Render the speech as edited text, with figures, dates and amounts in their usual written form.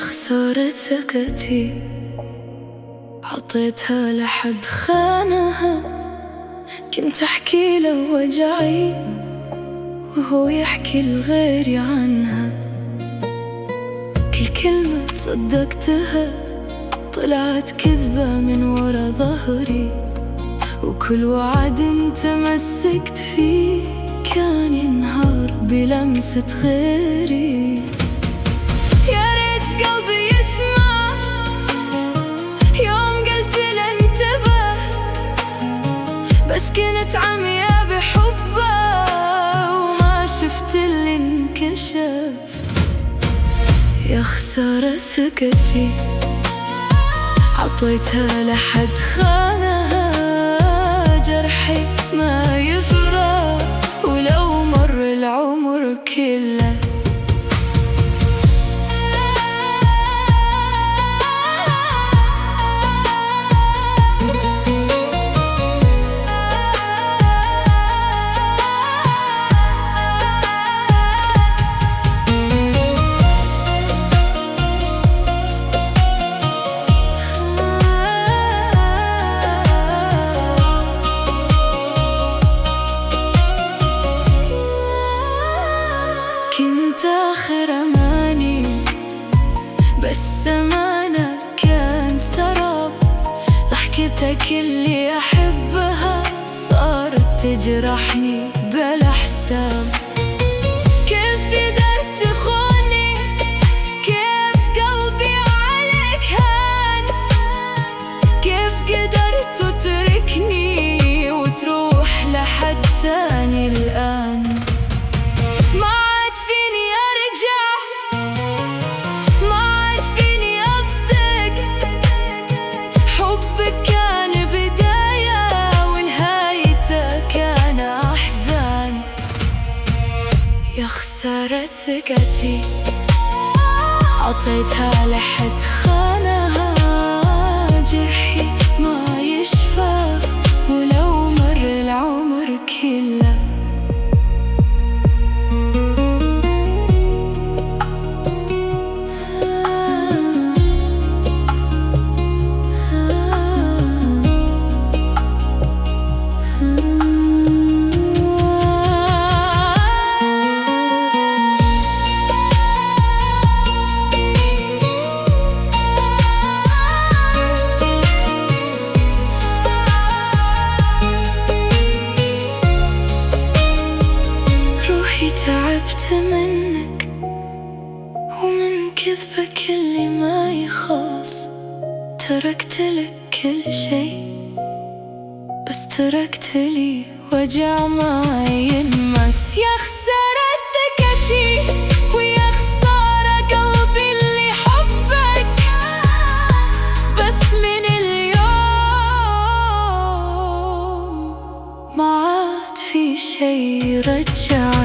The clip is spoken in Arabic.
خسارة ثقتي، عطيتها لحد خانها. كنت أحكي له وجعي وهو يحكي لغيري عنها. كل كلمة صدقتها طلعت كذبة من ورا ظهري، وكل وعد انت مسكت فيه كان ينهار بلمسة غيري. يا ريت قلبي يسمع يوم قلت له انتبه، بس كنت عمية بحبه وما شفت اللي انكشف. يا خسارة ثقتي، عطيتها لحد خانها. جرحي ما يفرق ولو مر العمر كله. كنت آخر أماني بس زمانك كان سراب. ضحكتك اللي أحبها صارت تجرحني بلا حساب. كيف قدرت تخوني، كيف قلبي عليك هان، كيف قدرت تتركني وتروح لحد ثاني الآن. يا خسارة ثقتي، عطيتها لحد خانها. جرحي ما يشفى ولو مر العمر كله. تعبت منك ومن كذبك اللي ما يخاص. تركت لك كل شي بس تركت لي وجع ما ينمس. يا خسارة ثقتي ويا خسارة قلبي اللي حبك، بس من اليوم ما عاد في شي يرجع.